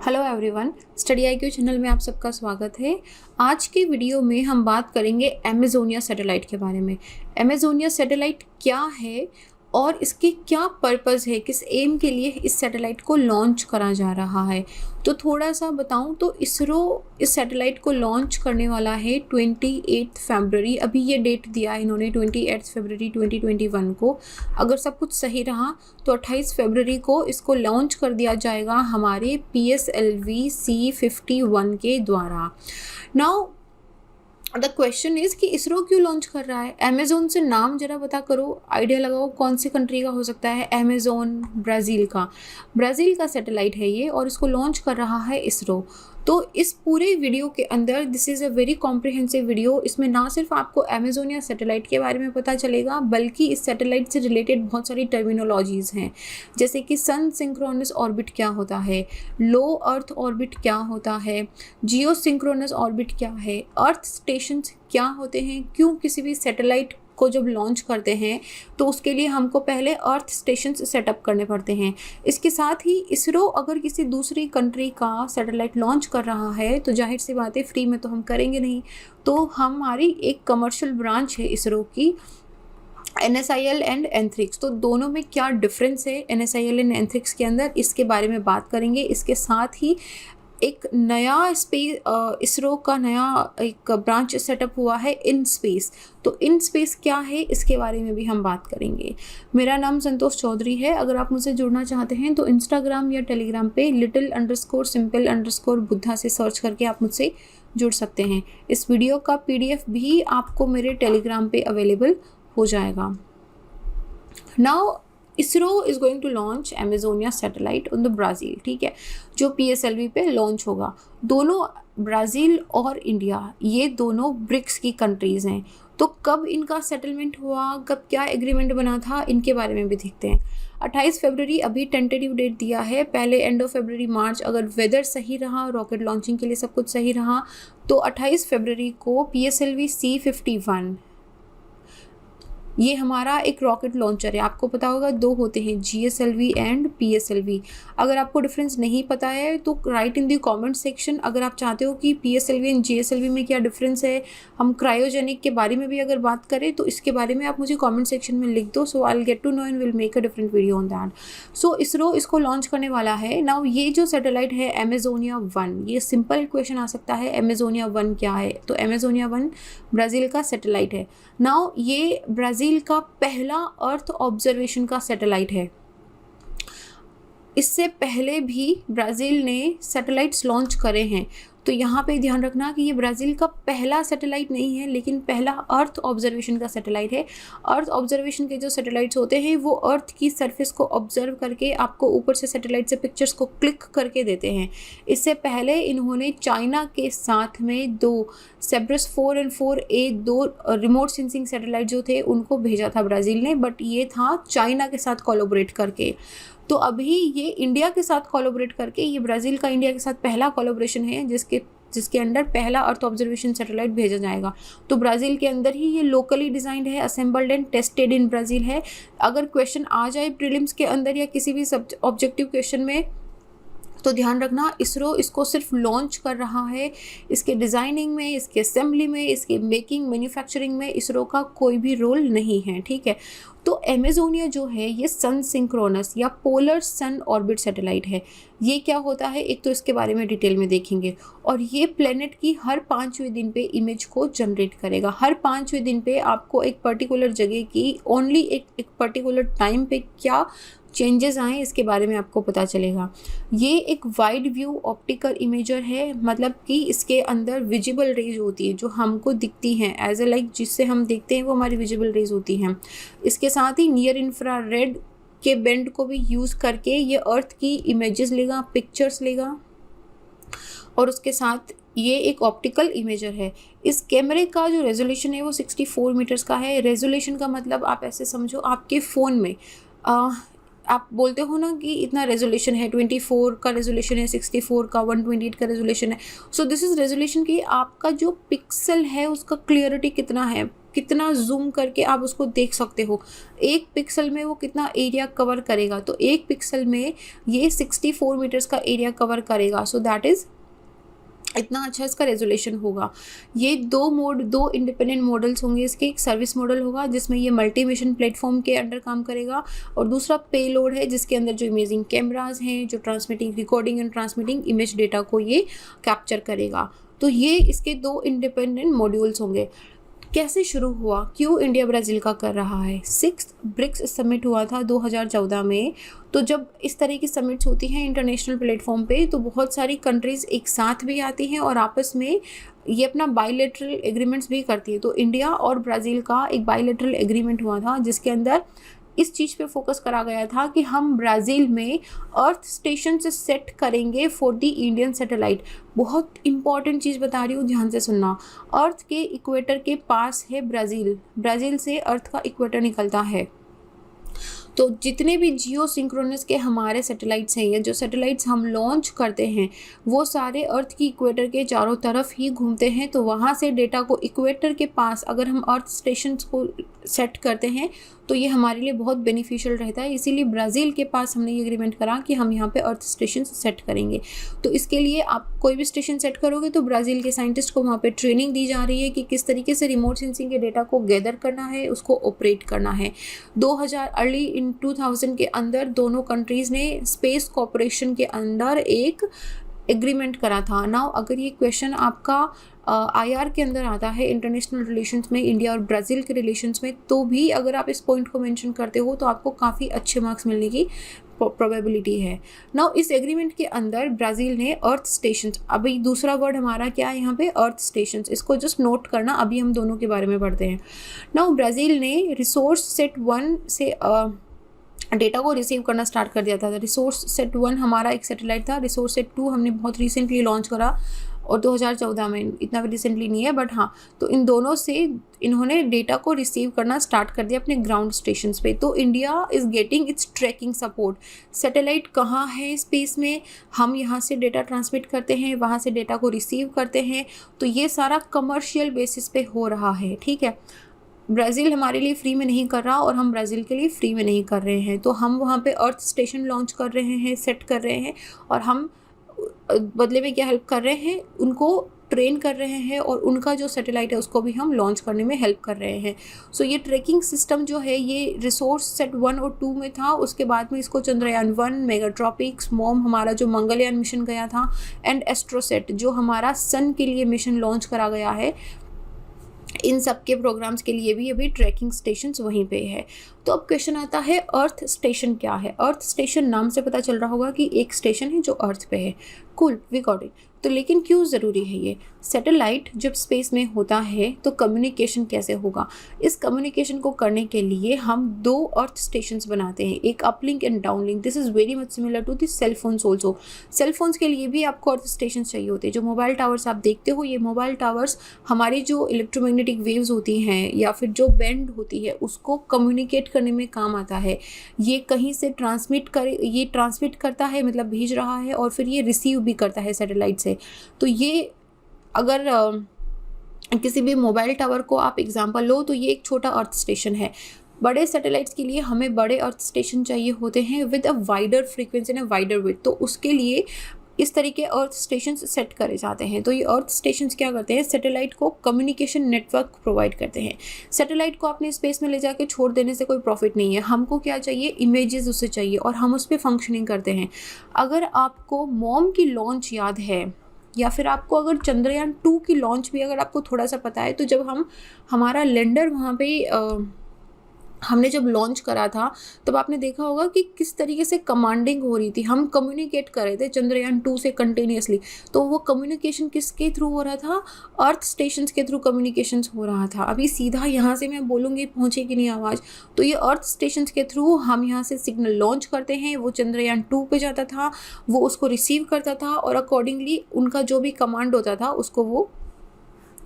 Hello everyone, study IQ channel में आप सबका स्वागत है। आज के वीडियो में हम बात करेंगे एमेजोनिया सैटेलाइट के बारे में। एमेजोनिया सैटेलाइट क्या है और इसके क्या पर्पस है, किस एम के लिए इस सैटेलाइट को लॉन्च करा जा रहा है। तो थोड़ा सा बताऊं तो इसरो इस सैटेलाइट को लॉन्च करने वाला है 28 फरवरी। अभी ये डेट दिया है इन्होंने 28 फरवरी 2021 को। अगर सब कुछ सही रहा तो 28 फरवरी को इसको लॉन्च कर दिया जाएगा हमारे PSLV C51 के द्वारा। नाउ द क्वेश्चन इज कि इसरो क्यों लॉन्च कर रहा है। अमेजोन से नाम जरा पता करो, आइडिया लगाओ कौन सी कंट्री का हो सकता है। अमेजोन ब्राज़ील का सैटेलाइट है ये और इसको लॉन्च कर रहा है इसरो। तो इस पूरे वीडियो के अंदर this is a very comprehensive video. इसमें ना सिर्फ आपको अमेजोनिया सैटेलाइट के बारे में पता चलेगा बल्कि इस सैटेलाइट से रिलेटेड बहुत सारी टर्मिनोलॉजीज़ हैं, जैसे कि सन सिंक्रोनस ऑर्बिट क्या होता है, लो अर्थ ऑर्बिट क्या होता है, जियो सिंक्रोनस ऑर्बिट क्या है, अर्थ स्टेशंस क्या होते हैं, क्यों किसी भी सैटेलाइट को जब लॉन्च करते हैं तो उसके लिए हमको पहले अर्थ स्टेशन सेटअप करने पड़ते हैं। इसके साथ ही इसरो अगर किसी दूसरी कंट्री का सैटेलाइट लॉन्च कर रहा है तो जाहिर सी बात है फ्री में तो हम करेंगे नहीं, तो हमारी एक कमर्शियल ब्रांच है इसरो की, NSIL एंड एंथ्रिक्स। तो दोनों में क्या डिफरेंस है NSIL एंड एंथ्रिक्स के अंदर, इसके बारे में बात करेंगे। इसके साथ ही एक नया इसरो का नया एक ब्रांच सेटअप हुआ है इन स्पेस। तो इन स्पेस क्या है इसके बारे में भी हम बात करेंगे। मेरा नाम संतोष चौधरी है। अगर आप मुझसे जुड़ना चाहते हैं तो इंस्टाग्राम या टेलीग्राम पे little_simple_बुद्धा से सर्च करके आप मुझसे जुड़ सकते हैं। इस वीडियो का PDF भी आपको मेरे टेलीग्राम पे अवेलेबल हो जाएगा। Now ISRO is going to launch Amazonia satellite on the Brazil, ठीक है, जो PSLV पे लॉन्च होगा। दोनों ब्राज़ील और इंडिया ये दोनों ब्रिक्स की कंट्रीज़ हैं। तो कब इनका सेटलमेंट हुआ, कब क्या एग्रीमेंट बना था, इनके बारे में भी देखते हैं। 28 फरवरी अभी टेंटेटिव डेट दिया है, पहले एंड ऑफ फरवरी मार्च अगर वेदर सही रहा, रॉकेट लॉन्चिंग के लिए सब कुछ सही रहा तो 28 फरवरी को PSLV C51 ये हमारा एक रॉकेट लॉन्चर है। आपको पता होगा दो होते हैं, GSLV एंड PSLV। अगर आपको डिफरेंस नहीं पता है तो right in the comment section. अगर आप चाहते हो कि PSLV एंड GSLV में क्या डिफरेंस है, हम क्रायोजेनिक के बारे में भी अगर बात करें तो इसके बारे में आप मुझे कमेंट सेक्शन में लिख दो। So I will get to know and will make a different video on that. So ISRO इसको लॉन्च करने वाला है। नाउ ये जो सैटेलाइट है अमेजोनिया 1, ये सिंपल क्वेश्चन आ सकता है, अमेजोनिया 1 क्या है। तो अमेजोनिया 1 ब्राज़ील का सैटेलाइट है। नाउ ये ब्राज़ील का पहला अर्थ ऑब्जर्वेशन का सैटेलाइट है। इससे पहले भी ब्राज़ील ने सैटेलाइट्स लॉन्च करे हैं, तो यहाँ पे ध्यान रखना कि ये ब्राज़ील का पहला सैटेलाइट नहीं है लेकिन पहला अर्थ ऑब्जर्वेशन का सैटेलाइट है। अर्थ ऑब्जर्वेशन के जो सैटेलाइट्स होते हैं वो अर्थ की सरफेस को ऑब्जर्व करके आपको ऊपर से सैटेलाइट से पिक्चर्स को क्लिक करके देते हैं। इससे पहले इन्होंने चाइना के साथ में दो सेब्रस 4 एंड 4A दो रिमोट सेंसिंग सैटेलाइट जो थे उनको भेजा था ब्राज़ील ने, बट ये था चाइना के साथ कोलैबोरेट करके। तो अभी ये इंडिया के साथ कोलैबोरेट करके, ये ब्राज़ील का इंडिया के साथ पहला कोलैबोरेशन है जिसके अंडर पहला अर्थ ऑब्जर्वेशन सैटेलाइट भेजा जाएगा। तो ब्राज़ील के अंदर ही ये लोकली डिज़ाइंड है, assembled and tested in Brazil है। अगर क्वेश्चन आ जाए प्रीलिम्स के अंदर या किसी भी ऑब्जेक्टिव क्वेश्चन में तो ध्यान रखना इसरो इसको सिर्फ लॉन्च कर रहा है। इसके डिज़ाइनिंग में, इसके असेंबली में, इसके मेकिंग मैन्युफैक्चरिंग में इसरो का कोई भी रोल नहीं है, ठीक है। तो अमेजोनिया जो है ये सन सिंक्रोनस या पोलर सन ऑर्बिट सैटेलाइट है। ये क्या होता है एक तो इसके बारे में डिटेल में देखेंगे। और ये प्लेनेट की हर 5वें दिन पे इमेज को जनरेट करेगा। हर 5वें दिन पे आपको एक पर्टिकुलर जगह की ओनली एक पर्टिकुलर टाइम पे क्या चेंजेस आए इसके बारे में आपको पता चलेगा। ये एक वाइड व्यू ऑप्टिकल इमेजर है, मतलब कि इसके अंदर विजिबल रेज होती है जो हमको दिखती हैं एज ए लाइक, जिससे हम देखते हैं वो हमारी विजिबल रेज होती हैं। इसके साथ ही नियर इंफ्रारेड के बैंड को भी यूज़ करके ये अर्थ की इमेजेस लेगा, पिक्चर्स लेगा। और उसके साथ ये एक ऑप्टिकल इमेजर है। इस कैमरे का जो रेजोल्यूशन है वो 64 मीटर्स का है। रेजोल्यूशन का मतलब आप ऐसे समझो, आपके फ़ोन में आप बोलते हो ना कि इतना रेजोल्यूशन है, 24 का रेजोल्यूशन है, 64 का, 128 का रेजोल्यूशन है। सो दिस इज़ रेजोल्यूशन कि आपका जो पिक्सल है उसका क्लियरिटी कितना है, कितना जूम करके आप उसको देख सकते हो, 1 पिक्सल में वो कितना एरिया कवर करेगा। तो 1 पिक्सल में ये 64 मीटर्स का एरिया कवर करेगा। सो दैट इज़ इतना अच्छा इसका रेजोल्यूशन होगा। ये दो इंडिपेंडेंट मॉडल्स होंगे इसके। एक सर्विस मॉडल होगा जिसमें ये मल्टी मिशन प्लेटफॉर्म के अंडर काम करेगा, और दूसरा पेलोड है जिसके अंदर जो इमेजिंग कैमराज हैं, जो transmitting recording and transmitting image data को ये कैप्चर करेगा। तो ये इसके 2 इंडिपेंडेंट मॉड्यूल्स होंगे। कैसे शुरू हुआ, क्यों इंडिया ब्राज़ील का कर रहा है? 6th ब्रिक्स समिट हुआ था 2014 में। तो जब इस तरह की समिट्स होती हैं इंटरनेशनल प्लेटफॉर्म पे, तो बहुत सारी कंट्रीज़ एक साथ भी आती हैं और आपस में ये अपना बायलैटरल एग्रीमेंट्स भी करती है। तो इंडिया और ब्राज़ील का एक बायलैटरल एग्रीमेंट हुआ था जिसके अंदर इस चीज़ पे फोकस करा गया था कि हम ब्राज़ील में अर्थ स्टेशन से सेट करेंगे फॉर द इंडियन सैटेलाइट। बहुत इंपॉर्टेंट चीज़ बता रही हूँ, ध्यान से सुनना। अर्थ के इक्वेटर के पास है ब्राज़ील, ब्राज़ील से अर्थ का इक्वेटर निकलता है। तो जितने भी जियो सिंक्रोनस के हमारे सैटेलाइट्स हैं या जो सैटेलाइट्स हम लॉन्च करते हैं वो सारे अर्थ की इक्वेटर के चारों तरफ ही घूमते हैं। तो वहाँ से डेटा को इक्वेटर के पास अगर हम अर्थ स्टेशन को सेट करते हैं तो ये हमारे लिए बहुत बेनिफिशियल रहता है। इसीलिए ब्राज़ील के पास हमने ये एग्रीमेंट करा कि हम यहाँ पे अर्थ स्टेशन सेट करेंगे। तो इसके लिए आप कोई भी स्टेशन सेट करोगे तो ब्राज़ील के साइंटिस्ट को वहाँ पे ट्रेनिंग दी जा रही है कि किस तरीके से रिमोट सेंसिंग के डेटा को गैदर करना है, उसको ऑपरेट करना है। 2000 के अंदर दोनों कंट्रीज़ ने स्पेस कॉपरेशन के अंदर एक एग्रीमेंट करा था। नाउ अगर ये क्वेश्चन आपका IR के अंदर आता है, इंटरनेशनल रिलेशंस में, इंडिया और ब्राज़ील के रिलेशंस में, तो भी अगर आप इस पॉइंट को मेंशन करते हो तो आपको काफ़ी अच्छे मार्क्स मिलने की प्रोबेबिलिटी है। नाउ इस एग्रीमेंट के अंदर ब्राज़ील ने अर्थ स्टेशन, अभी दूसरा वर्ड हमारा क्या है यहाँ पे, अर्थ स्टेशन, इसको जस्ट नोट करना। अभी हम दोनों के बारे में पढ़ते हैं। नाउ ब्राज़ील ने रिसोर्स सेट 1 से डेटा को रिसीव करना स्टार्ट कर दिया था। रिसोर्स सेट 1 हमारा एक सैटेलाइट था। रिसोर्स सेट 2 हमने बहुत रिसेंटली लॉन्च करा और 2014 में, इतना भी रिसेंटली नहीं है बट हाँ, तो इन दोनों से इन्होंने डेटा को रिसीव करना स्टार्ट कर दिया अपने ग्राउंड स्टेशंस पे। तो India is getting its tracking support. Satellite कहाँ है स्पेस में, हम यहाँ से डेटा ट्रांसमिट करते हैं, वहाँ से डेटा को रिसीव करते हैं। तो ये सारा कमर्शियल बेसिस पे हो रहा है, ठीक है। ब्राज़ील हमारे लिए फ्री में नहीं कर रहा और हम ब्राज़ील के लिए फ्री में नहीं कर रहे हैं। तो हम वहाँ पे अर्थ स्टेशन लॉन्च कर रहे हैं, सेट कर रहे हैं, और हम बदले में क्या हेल्प कर रहे हैं, उनको ट्रेन कर रहे हैं और उनका जो सैटेलाइट है उसको भी हम लॉन्च करने में हेल्प कर रहे हैं। सो ये ट्रैकिंग सिस्टम जो है ये रिसोर्स सेट 1 और 2 में था। उसके बाद में इसको चंद्रयान 1, मेगाट्रॉपिक्स, मॉम हमारा जो मंगलयान मिशन गया था, एंड एस्ट्रोसेट जो हमारा सन के लिए मिशन लॉन्च करा गया है, इन सब के प्रोग्राम्स के लिए भी अभी ट्रैकिंग स्टेशंस वहीं पे है। तो अब क्वेश्चन आता है अर्थ स्टेशन क्या है। अर्थ स्टेशन नाम से पता चल रहा होगा कि एक स्टेशन है जो अर्थ पे है। Cool, we got it. तो लेकिन क्यों ज़रूरी है ये? सैटेलाइट जब स्पेस में होता है तो कम्युनिकेशन कैसे होगा? इस कम्युनिकेशन को करने के लिए हम 2 अर्थ स्टेशंस बनाते हैं, एक uplink and downlink. This is very much similar to the cell phones also. Cell phones के लिए भी आपको अर्थ स्टेशन चाहिए होते हैं। जो मोबाइल टावर्स आप देखते हो, ये मोबाइल टावर्स हमारी जो इलेक्ट्रोमैग्नेटिक वेव्स होती हैं या फिर जो बैंड होती है उसको कम्युनिकेट करने में काम आता है। ये कहीं से ये ट्रांसमिट करता है, मतलब भेज रहा है, और फिर ये रिसीव भी करता है सैटेलाइट से। तो ये अगर किसी भी मोबाइल टावर को आप एग्जांपल लो तो ये एक छोटा अर्थ स्टेशन है। बड़े सैटेलाइट्स के लिए हमें बड़े अर्थ स्टेशन चाहिए होते हैं with a wider frequency and wider width. तो उसके लिए इस तरीके अर्थ स्टेशन सेट करे जाते हैं। तो ये अर्थ स्टेशन क्या करते हैं, सैटेलाइट को कम्युनिकेशन नेटवर्क प्रोवाइड करते हैं। सैटेलाइट को अपने स्पेस में ले जाके छोड़ देने से कोई प्रॉफिट नहीं है। हमको क्या चाहिए, इमेजेस उससे चाहिए, और हम उस पर फंक्शनिंग करते हैं। अगर आपको मॉम की लॉन्च याद है या फिर आपको अगर चंद्रयान 2 की लॉन्च भी अगर आपको थोड़ा सा पता है, तो जब हमारा लैंडर वहाँ पे हमने जब लॉन्च करा था तब आपने देखा होगा कि किस तरीके से कमांडिंग हो रही थी। हम कम्युनिकेट कर रहे थे चंद्रयान 2 से कंटिन्यूसली। तो वो कम्युनिकेशन किसके थ्रू हो रहा था, अर्थ स्टेशंस के थ्रू कम्युनिकेशंस हो रहा था। अभी सीधा यहाँ से मैं बोलूँगी पहुँचेगी नहीं आवाज़, तो ये अर्थ स्टेशंस के थ्रू हम यहाँ से सिग्नल लॉन्च करते हैं। वो चंद्रयान 2 पे जाता था, वो उसको रिसीव करता था और अकॉर्डिंगली उनका जो भी कमांड होता था उसको वो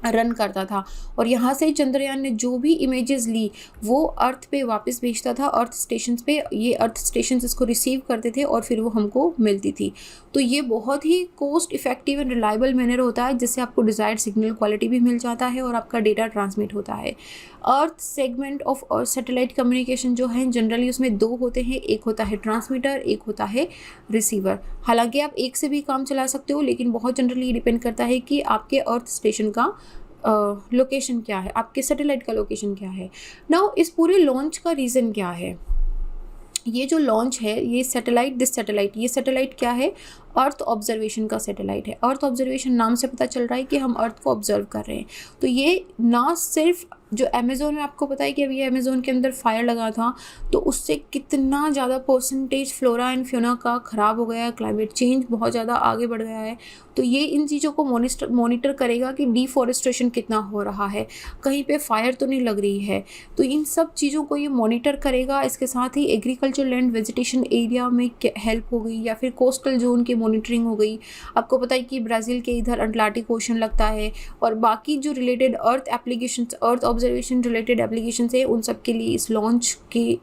रन करता था और यहाँ से चंद्रयान ने जो भी इमेजेस ली वो अर्थ पे वापस भेजता था, अर्थ स्टेशन पे। ये अर्थ स्टेशन इसको रिसीव करते थे और फिर वो हमको मिलती थी। तो ये बहुत ही cost effective and reliable manner होता है, जिससे आपको डिज़ायर्ड सिग्नल क्वालिटी भी मिल जाता है और आपका डेटा ट्रांसमिट होता है। अर्थ सेगमेंट ऑफ सैटेलाइट कम्युनिकेशन जो है जनरली उसमें दो होते हैं, एक होता है ट्रांसमीटर, एक होता है रिसीवर। हालांकि आप एक से भी काम चला सकते हो, लेकिन बहुत जनरली डिपेंड करता है कि आपके अर्थ स्टेशन का लोकेशन क्या है, आपके सैटेलाइट का लोकेशन क्या है। नाउ इस पूरे लॉन्च का रीज़न क्या है? ये जो लॉन्च है, ये सैटेलाइट ये सैटेलाइट क्या है? अर्थ ऑब्जर्वेशन का सैटेलाइट है। अर्थ ऑब्जर्वेशन नाम से पता चल रहा है कि हम अर्थ को ऑब्जर्व कर रहे हैं। तो ये ना सिर्फ जो अमेज़ोन में आपको पता है कि अभी अमेज़ोन के अंदर फायर लगा था, तो उससे कितना ज़्यादा परसेंटेज फ्लोरा एंड फ्योना का ख़राब हो गया है, क्लाइमेट चेंज बहुत ज़्यादा आगे बढ़ गया है। तो ये इन चीज़ों को मॉनिटर करेगा कि डिफॉरेस्टेशन कितना हो रहा है, कहीं पे फायर तो नहीं लग रही है। तो इन सब चीज़ों को ये मॉनिटर करेगा। इसके साथ ही एग्रीकल्चर लैंड वेजिटेशन एरिया में हेल्प हो गई, या फिर कोस्टल जोन की मॉनिटरिंग हो गई। आपको पता है कि ब्राज़ील के इधर अटलांटिक ओशन लगता है, और बाकी जो related earth applications, earth observation related applications है, उन सब के लिए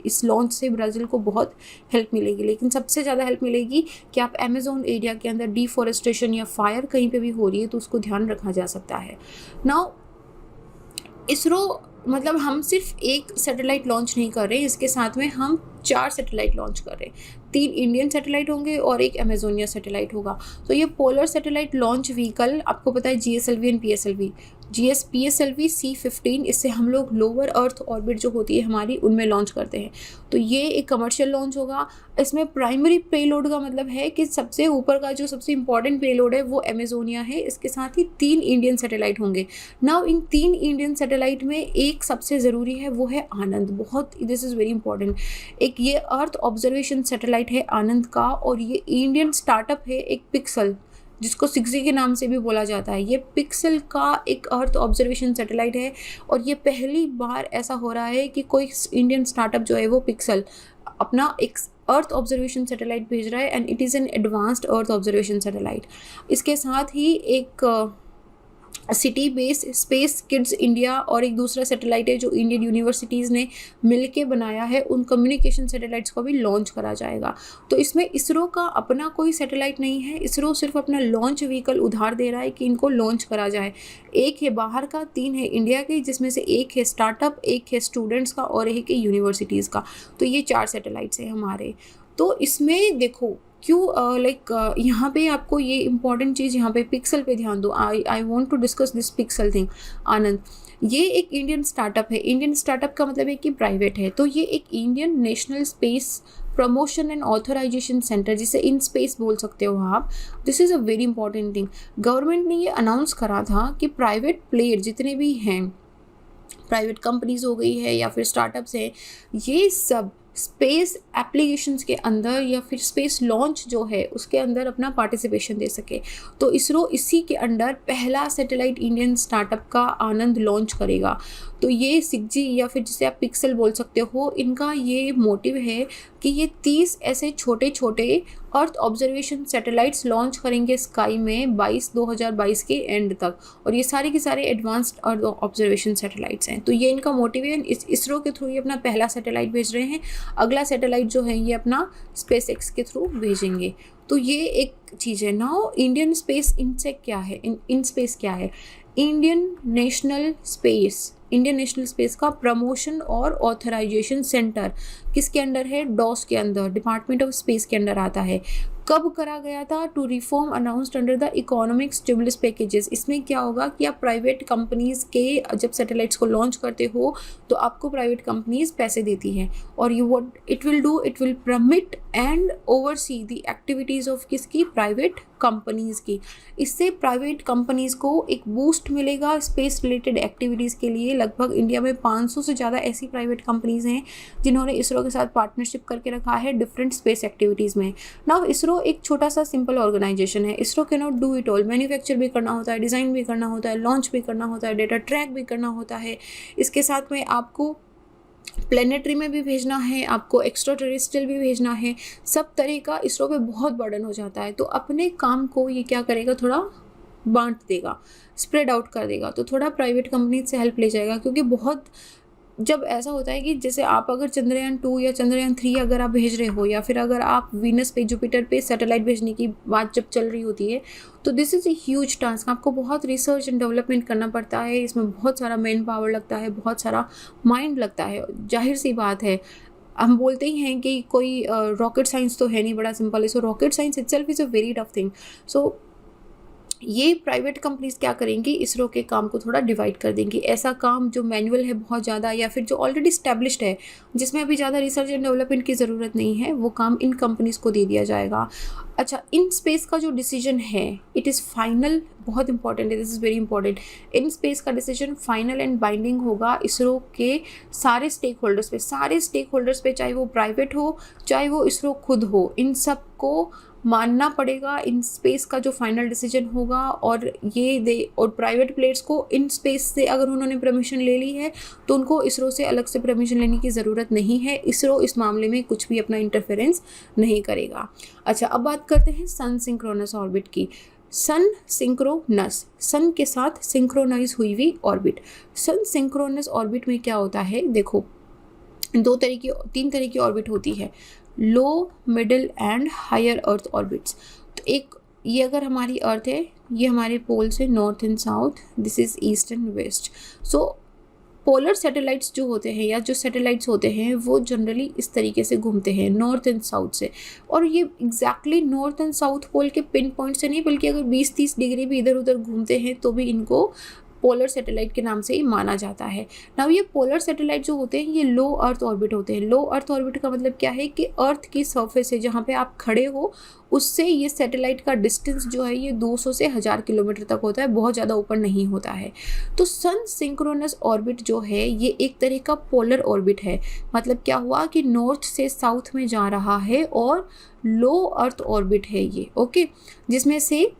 इस लॉन्च से ब्राज़ील को बहुत हेल्प मिलेगी। लेकिन सबसे ज़्यादा हेल्प मिलेगी कि आप अमेज़ोन एरिया के अंदर डिफॉरेस्टेशन या फायर कहीं पे भी हो रही है तो उसको ध्यान रखा जा सकता है। नाउ इसरो मतलब हम सिर्फ एक सैटेलाइट लॉन्च नहीं कर रहे, इसके साथ में हम 4 सैटेलाइट लॉन्च कर रहे हैं। 3 इंडियन सैटेलाइट होंगे और एक अमेजोनिया सैटेलाइट होगा। तो ये पोलर सैटेलाइट लॉन्च व्हीकल, आपको पता है GSLV and PSLV, PSLV C-15, इससे हम लोग लोअर अर्थ ऑर्बिट जो होती है हमारी, उनमें लॉन्च करते हैं। तो ये एक कमर्शियल लॉन्च होगा। इसमें प्राइमरी पेलोड का मतलब है कि सबसे ऊपर का जो सबसे इंपॉर्टेंट पेलोड है वो अमेजोनिया है। इसके साथ ही 3 इंडियन सैटेलाइट होंगे। नाउ इन 3 इंडियन सैटेलाइट में एक सबसे ज़रूरी है, वो है आनंद। बहुत, दिस इज़ वेरी इंपॉर्टेंट। एक ये अर्थ ऑब्जर्वेशन सैटेलाइट है आनंद का, और ये इंडियन स्टार्टअप है एक पिक्सल, जिसको 6G के नाम से भी बोला जाता है। ये पिक्सल का एक अर्थ ऑब्जर्वेशन सैटेलाइट है, और ये पहली बार ऐसा हो रहा है कि कोई इंडियन स्टार्टअप जो है वो पिक्सल अपना एक अर्थ ऑब्जर्वेशन सैटेलाइट भेज रहा है, and it is an advanced earth observation satellite. इसके साथ ही एक city base space kids India और एक दूसरा सैटेलाइट है जो इंडियन यूनिवर्सिटीज़ ने मिलके बनाया है, उन कम्युनिकेशन सैटेलाइट्स को भी लॉन्च करा जाएगा। तो इसमें इसरो का अपना कोई सैटेलाइट नहीं है, इसरो सिर्फ अपना लॉन्च व्हीकल उधार दे रहा है कि इनको लॉन्च करा जाए। एक है बाहर का, 3 है इंडिया के, जिसमें से एक है स्टार्टअप, एक है स्टूडेंट्स का और एक है यूनिवर्सिटीज़ का। तो ये 4 सैटेलाइट्स हैं हमारे। तो इसमें देखो क्यों यहाँ पे आपको ये इंपॉर्टेंट चीज़, यहाँ पे पिक्सल पे ध्यान दो। I want to discuss this pixel thing. Anand ये एक इंडियन स्टार्टअप है। इंडियन स्टार्टअप का मतलब है कि प्राइवेट है। तो ये एक Indian national space promotion and authorisation centre, जिसे इन स्पेस बोल सकते हो आप। This is a very important thing. Government ने ये अनाउंस करा था कि प्राइवेट प्लेयर जितने भी हैं, प्राइवेट कंपनीज हो गई है या फिर स्टार्टअप्स हैं, ये सब स्पेस एप्लीकेशंस के अंदर या फिर स्पेस लॉन्च जो है उसके अंदर अपना पार्टिसिपेशन दे सके। तो इसरो इसी के अंडर पहला सैटेलाइट इंडियन स्टार्टअप का आनंद लॉन्च करेगा। तो ये 6G या फिर जिसे आप पिक्सल बोल सकते हो, इनका ये मोटिव है कि ये 30 ऐसे छोटे छोटे अर्थ ऑब्जर्वेशन सैटेलाइट्स लॉन्च करेंगे स्काई में 2022 के एंड तक, और ये सारे के सारे एडवांस्ड अर्थ ऑब्जर्वेशन सैटेलाइट्स हैं। तो ये इनका मोटिव है। इसरो के थ्रू ये अपना पहला सैटेलाइट भेज रहे हैं। अगला सैटेलाइट जो है ये अपना SpaceX के थ्रू भेजेंगे। तो ये एक चीज़ है। नाउ इंडियन स्पेस इनसेक क्या है, इन स्पेस क्या है? इंडियन नेशनल स्पेस का प्रमोशन और ऑथराइजेशन सेंटर किसके अंडर है? डॉस के अंदर, डिपार्टमेंट ऑफ स्पेस के अंदर आता है। कब करा गया था? Two reform announced under the economic stimulus packages. इसमें क्या होगा कि आप प्राइवेट कंपनीज के जब सैटेलाइट्स को लॉन्च करते हो तो आपको प्राइवेट कंपनीज पैसे देती हैं, और you what it will permit and oversee the activities of किसकी? प्राइवेट कंपनीज़ की। इससे प्राइवेट कंपनीज़ को एक बूस्ट मिलेगा स्पेस रिलेटेड एक्टिविटीज़ के लिए। लगभग इंडिया में 500 से ज़्यादा ऐसी प्राइवेट कंपनीज़ हैं जिन्होंने इसरो के साथ पार्टनरशिप करके रखा है डिफरेंट स्पेस एक्टिविटीज़ में। नाउ इसरो एक छोटा सा सिंपल ऑर्गेनाइजेशन है। ISRO can not do it all. Manufacture भी करना होता है, डिज़ाइन भी करना होता है, लॉन्च भी करना होता है, डेटा ट्रैक भी करना होता है। इसके साथ में आपको प्लेनेटरी में भी भेजना है, आपको एक्स्ट्रा टेरेस्ट्रियल भी भेजना है। सब तरह का इसरो पे बहुत बर्डन हो जाता है। तो अपने काम को ये क्या करेगा, थोड़ा बांट देगा, स्प्रेड आउट कर देगा, तो थोड़ा प्राइवेट कंपनी से हेल्प ले जाएगा। क्योंकि बहुत जब ऐसा होता है कि जैसे आप अगर चंद्रयान 2 या चंद्रयान 3 अगर आप भेज रहे हो, या फिर अगर आप वीनस पे, जुपिटर पे सैटेलाइट भेजने की बात जब चल रही होती है, तो this is a huge task. आपको बहुत रिसर्च एंड डेवलपमेंट करना पड़ता है, इसमें बहुत सारा मैन पावर लगता है, बहुत सारा माइंड लगता है। जाहिर सी बात है, हम बोलते ही हैं कि कोई रॉकेट साइंस तो है नहीं, बड़ा सिंपल है। So rocket science itself is a very tough thing. So ये प्राइवेट कंपनीज क्या करेंगी, इसरो के काम को थोड़ा डिवाइड कर देंगी। ऐसा काम जो मैनुअल है बहुत ज़्यादा, या फिर जो ऑलरेडी स्टैब्लिश्ड है, जिसमें अभी ज़्यादा रिसर्च एंड डेवलपमेंट की ज़रूरत नहीं है, वो काम इन कंपनीज़ को दे दिया जाएगा। अच्छा, इन स्पेस का जो डिसीजन है, इट इज़ फाइनल, बहुत इंपॉर्टेंट है, this is very important. In space का डिसीजन फाइनल एंड बाइंडिंग होगा इसरो के सारे स्टेक होल्डर्स पे, चाहे वो प्राइवेट हो, चाहे वो इसरो खुद हो, इन सब को मानना पड़ेगा इन स्पेस का जो फाइनल डिसीजन होगा। और और प्राइवेट प्लेयर्स को इन स्पेस से अगर उन्होंने परमिशन ले ली है, तो उनको इसरो से अलग से परमिशन लेने की ज़रूरत नहीं है। इसरो इस मामले में कुछ भी अपना इंटरफेरेंस नहीं करेगा। अच्छा, अब बात करते हैं सन सिंक्रोनस ऑर्बिट की। सन के साथ सिंक्रोनाइज हुई हुई ऑर्बिट। सन सिंक्रोनस ऑर्बिट में क्या होता है, देखो, तीन तरह की ऑर्बिट होती है, low, middle and higher earth orbits. तो एक ये अगर हमारी अर्थ है, ये हमारे पोल से north and south, this is east and west. So polar satellites जो होते हैं, या जो सैटेलाइट्स होते हैं, वो जनरली इस तरीके से घूमते हैं नॉर्थ एंड साउथ से। और ये exactly north and south pole के पिन पॉइंट से नहीं, बल्कि अगर 20-30 डिग्री भी इधर उधर घूमते हैं तो भी इनको पोलर सैटेलाइट के नाम से ही माना जाता है। नाउ ये पोलर सैटेलाइट जो होते हैं, ये लो अर्थ ऑर्बिट होते हैं। लो अर्थ ऑर्बिट का मतलब क्या है कि अर्थ की सरफेस से जहाँ पे आप खड़े हो, उससे ये सैटेलाइट का डिस्टेंस जो है ये 200 से 1000 किलोमीटर तक होता है, बहुत ज़्यादा ऊपर नहीं होता है। तो सन सिंक्रोनस ऑर्बिट जो है, ये एक तरह का पोलर ऑर्बिट है। मतलब क्या हुआ कि नॉर्थ से साउथ में जा रहा है, और लो अर्थ ऑर्बिट है ये, ओके। जिसमें से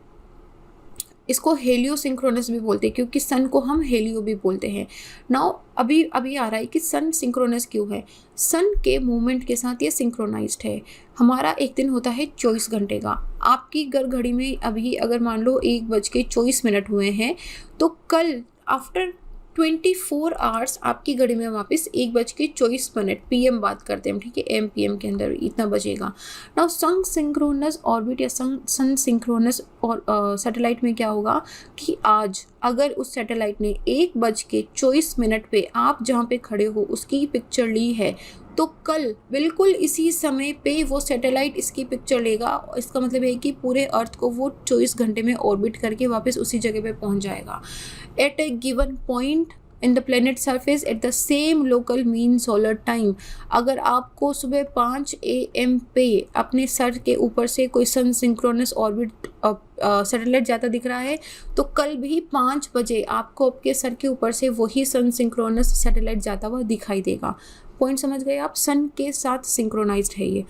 इसको हेलियो सिंक्रोनस भी बोलते हैं, क्योंकि सन को हम हेलियो भी बोलते हैं। नाउ अभी आ रहा है कि सन सिंक्रोनस क्यों है। सन के मूवमेंट के साथ ये सिंक्रोनाइज्ड है। हमारा एक दिन होता है 24 घंटे का। आपकी घड़ी में अभी अगर मान लो 1:24 हुए हैं, तो कल आफ्टर 24 आवर्स आपकी घड़ी में वापस 1:24 PM बात करते हैं हम, ठीक है, AM PM के अंदर इतना बजेगा। नाउ सन सिंक्रोनस ऑर्बिट या सन सिंक्रोनस और सैटेलाइट में क्या होगा कि आज अगर उस सैटेलाइट ने 1:24 पे आप जहाँ पे खड़े हो उसकी पिक्चर ली है, तो कल बिल्कुल इसी समय पे वो सैटेलाइट इसकी पिक्चर लेगा। इसका मतलब है कि पूरे अर्थ को वो 24 घंटे में ऑर्बिट करके वापस उसी जगह पे पहुंच जाएगा। At a given point in the planet surface at the same local mean solar time. अगर आपको सुबह 5 AM पे अपने सर के ऊपर से कोई सन सिंक्रोनस ऑर्बिट सैटेलाइट जाता दिख रहा है, तो कल भी 5 बजे आपको आपके सर के ऊपर से वही सन सिंक्रोनस सैटेलाइट जाता हुआ दिखाई देगा। पॉइंट समझ गए आप? सन के साथ सिंक्रोनाइज्ड है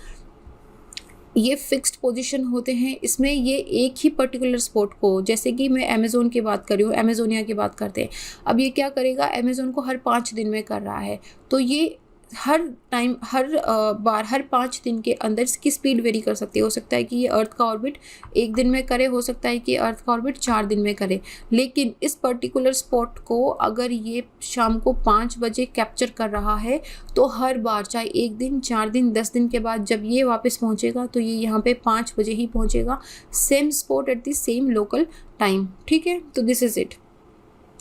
ये फिक्स्ड पोजीशन होते हैं। इसमें ये एक ही पर्टिकुलर स्पॉट को, जैसे कि मैं अमेज़ोन की बात कर रही हूँ, अमेज़ोनिया की बात करते हैं। अब ये क्या करेगा, अमेज़ोन को हर 5 दिन में कर रहा है, तो ये हर बार हर 5 दिन के अंदर इसकी स्पीड वेरी कर सकती है। हो सकता है कि ये अर्थ का ऑर्बिट 1 दिन में करे, हो सकता है कि अर्थ का ऑर्बिट 4 दिन में करे। लेकिन इस पर्टिकुलर स्पॉट को अगर ये शाम को 5 बजे कैप्चर कर रहा है, तो हर बार चाहे 1 दिन, 4 दिन, 10 दिन के बाद जब ये वापस पहुँचेगा, तो ये यहाँ पे 5 बजे ही पहुँचेगा, same spot eight the same local time, ठीक है। तो दिस इज़ इट।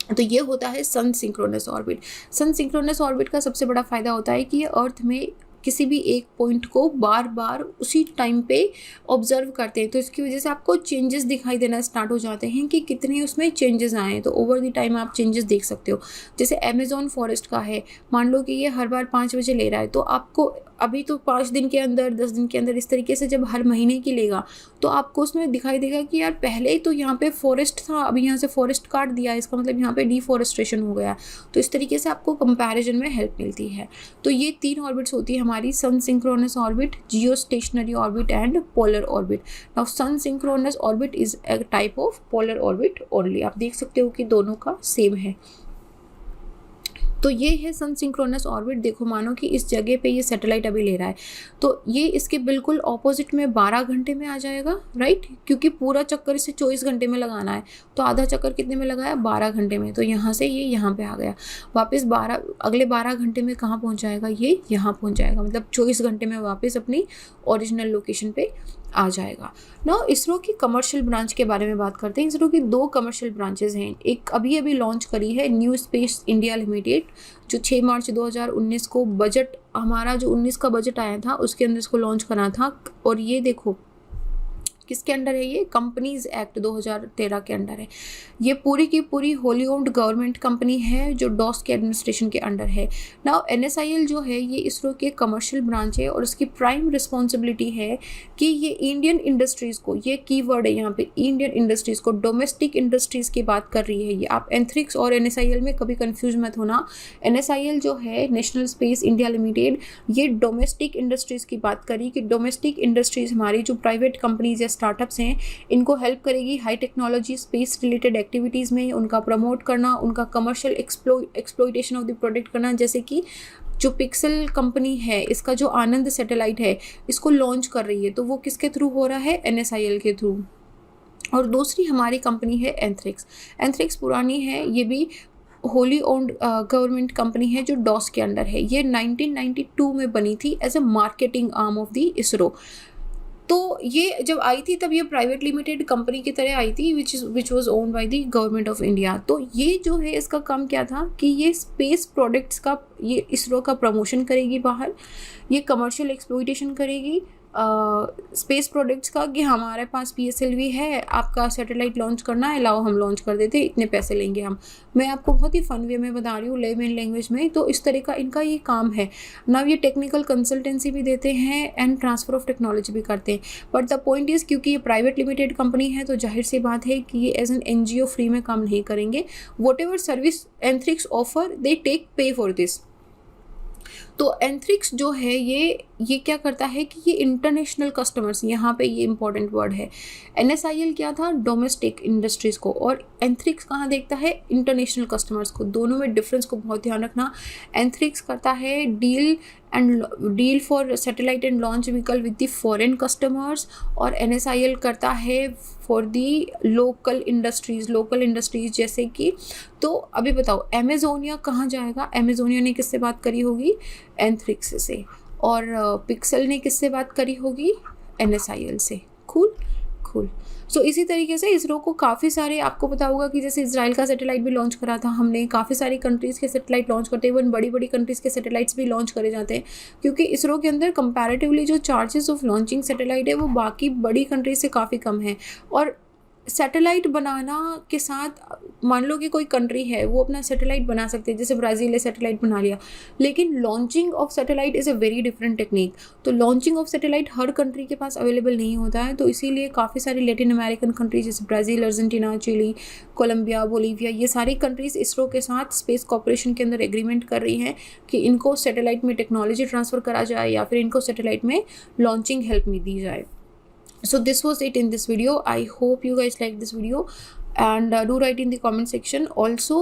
तो ये होता है सन सिंक्रोनस ऑर्बिट। सन सिंक्रोनस ऑर्बिट का सबसे बड़ा फ़ायदा होता है कि ये अर्थ में किसी भी एक पॉइंट को बार बार उसी टाइम पे ऑब्जर्व करते हैं, तो इसकी वजह से आपको चेंजेस दिखाई देना स्टार्ट हो जाते हैं कि कितने उसमें चेंजेस आए हैं। तो ओवर द टाइम आप चेंजेस देख सकते हो। जैसे अमेज़न फॉरेस्ट का है, मान लो कि ये हर बार 5 बजे ले रहा है, तो आपको अभी तो 5 दिन के अंदर, 10 दिन के अंदर, इस तरीके से जब हर महीने की लेगा, तो आपको उसमें दिखाई देगा कि यार पहले तो यहाँ पे फॉरेस्ट था, अभी यहाँ से फॉरेस्ट काट दिया, इसका मतलब यहाँ पे डिफॉरेस्ट्रेशन हो गया। तो इस तरीके से आपको कंपैरिजन में हेल्प मिलती है। तो ये 3 ऑर्बिट्स होती है हमारी, sun synchronous orbit, geostationary orbit and polar orbit. Now sun synchronous orbit is a type of polar orbit only. आप देख सकते हो कि दोनों का सेम है। तो ये है सन सिंक्रोनस ऑर्बिट। देखो मानो कि इस जगह पे ये सैटेलाइट अभी ले रहा है, तो ये इसके बिल्कुल ऑपोजिट में 12 घंटे में आ जाएगा, राइट, क्योंकि पूरा चक्कर इसे 24 घंटे में लगाना है, तो आधा चक्कर कितने में लगाया, 12 घंटे में। तो यहाँ से ये यहाँ पे आ गया, वापस अगले 12 घंटे में कहाँ पहुँच जाएगा, ये यहाँ पहुँच जाएगा, मतलब 24 घंटे में वापस अपनी ओरिजिनल लोकेशन पे आ जाएगा। ना इसरो की कमर्शियल ब्रांच के बारे में बात करते हैं। इसरो की 2 कमर्शियल ब्रांचेज हैं। एक अभी लॉन्च करी है न्यू स्पेस इंडिया लिमिटेड, जो 6 मार्च 2019 को बजट, हमारा जो 19 का बजट आया था उसके अंदर इसको लॉन्च करा था। और ये देखो किसके अंडर है, ये कंपनीज एक्ट 2013 के अंडर है। ये पूरी की पूरी होली ओन्ड गवर्नमेंट कंपनी है जो डॉस के एडमिनिस्ट्रेशन के अंडर है। नाउ NSIL जो है ये इसरो के कमर्शियल ब्रांच है और इसकी प्राइम रिस्पॉन्सिबिलिटी है कि ये इंडियन इंडस्ट्रीज़ को, ये कीवर्ड है यहाँ पे, इंडियन इंडस्ट्रीज़ को, डोमेस्टिक इंडस्ट्रीज़ की बात कर रही है ये। आप एंथ्रिक्स और NSIL में कभी कन्फ्यूज मत होना। NSIL जो है नेशनल स्पेस इंडिया लिमिटेड, ये डोमेस्टिक इंडस्ट्रीज़ की बात करी कि डोमेस्टिक इंडस्ट्रीज़ हमारी जो प्राइवेट कंपनीज या स्टार्टअप्स हैं इनको हेल्प करेगी high technology space related activities में, उनका प्रमोट करना, उनका commercial exploitation of the product करना। जैसे कि जो पिक्सल कंपनी है, इसका जो आनंद सैटेलाइट है इसको लॉन्च कर रही है, तो वो किसके थ्रू हो रहा है, NSIL के थ्रू। और दूसरी हमारी कंपनी है एंथ्रिक्स। एंथ्रिक्स पुरानी है, ये भी होली ओन्ड गवर्नमेंट कंपनी है जो डॉस के अंडर है। ये 1992 में बनी थी as a marketing arm of the ISRO. तो ये जब आई थी तब ये प्राइवेट लिमिटेड कंपनी की तरह आई थी which was owned by the government of India. तो ये जो है इसका काम क्या था कि ये स्पेस प्रोडक्ट्स का, ये इसरो का प्रमोशन करेगी बाहर, ये कमर्शियल एक्सप्लॉइटेशन करेगी स्पेस प्रोडक्ट्स का, कि हमारे पास PSLV है, आपका सैटेलाइट लॉन्च करना है, लाओ हम लॉन्च कर देते, इतने पैसे लेंगे हम। मैं आपको बहुत ही फन वे में बता रही हूँ, लेमन लैंग्वेज में। तो इस तरह का इनका ये काम है ना। ये टेक्निकल कंसल्टेंसी भी देते हैं एंड ट्रांसफ़र ऑफ टेक्नोलॉजी भी करते हैं। बट द पॉइंट इज़, क्योंकि ये प्राइवेट लिमिटेड कंपनी है तो जाहिर सी बात है कि ये एज एन NGO फ्री में काम नहीं करेंगे। Whatever service Antrix offer they take pay for this. तो एंथ्रिक्स जो है ये क्या करता है कि ये इंटरनेशनल कस्टमर्स, यहाँ पे ये इंपॉर्टेंट वर्ड है। NSIL क्या था, डोमेस्टिक इंडस्ट्रीज़ को, और एंथ्रिक्स कहाँ देखता है, इंटरनेशनल कस्टमर्स को। दोनों में डिफरेंस को बहुत ध्यान रखना। एंथ्रिक्स करता है deal for satellite and launch vehicle with the foreign customers, और NSIL करता है फॉर दी लोकल इंडस्ट्रीज़ जैसे कि, तो अभी बताओ अमेजोनिया कहाँ जाएगा, अमेजोनिया ने किससे बात करी होगी, एंथ्रिक्स से, और पिक्सल ने किससे बात करी होगी, NSIL से। कूल। सो इसी तरीके से इसरो को काफ़ी सारे, आपको पता होगा कि जैसे इजराइल का सैटेलाइट भी लॉन्च करा था हमने, काफ़ी सारी कंट्रीज़ के सैटेलाइट लॉन्च करते हैं, इवन बड़ी कंट्रीज़ के सैटेलाइट्स भी लॉन्च करे जाते हैं, क्योंकि इसरो के अंदर कंपैरेटिवली जो चार्जेस ऑफ लॉन्चिंग सैटेलाइट है वो बाकी बड़ी कंट्रीज से काफ़ी कम है। और सैटेलाइट बनाना के साथ, मान लो कि कोई कंट्री है वो अपना सैटेलाइट बना सकते हैं, जैसे ब्राज़ील ने सैटेलाइट बना लिया, लेकिन launching of satellite is a very different technique. तो लॉन्चिंग ऑफ सैटेलाइट हर कंट्री के पास अवेलेबल नहीं होता है, तो इसीलिए काफ़ी सारी लैटिन अमेरिकन कंट्रीज जैसे Brazil, Argentina, Chile, Colombia, Bolivia, ये सारी कंट्रीज़ इसरो के साथ स्पेस कॉर्पोरेशन के अंदर एग्रीमेंट कर रही हैं कि इनको सैटेलाइट में टेक्नोलॉजी ट्रांसफ़र करा जाए या फिर इनको सैटेलाइट में लॉन्चिंग हेल्प में दी जाए। So this was it in this video. I hope you guys like this video and do write in the comment section. Also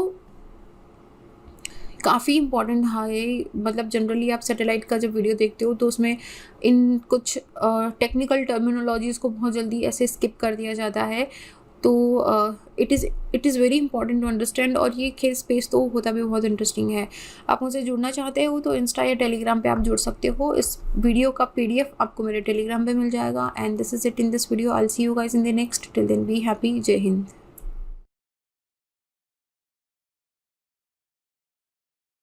काफ़ी इंपॉर्टेंट है, मतलब जनरली आप सैटेलाइट का जब वीडियो देखते हो तो उसमें इन कुछ टेक्निकल टर्मिनोलॉजीज़ को बहुत जल्दी ऐसे स्किप कर दिया जाता है, तो it is very important to understand. और ये खेल स्पेस तो होता भी बहुत इंटरेस्टिंग है। आप मुझसे जुड़ना चाहते हो तो इंस्टा या टेलीग्राम पे आप जुड़ सकते हो। इस वीडियो का PDF आपको मेरे टेलीग्राम पे मिल जाएगा। And this is it in this video. I will see you guys in the next. Till then be happy. जय हिंद।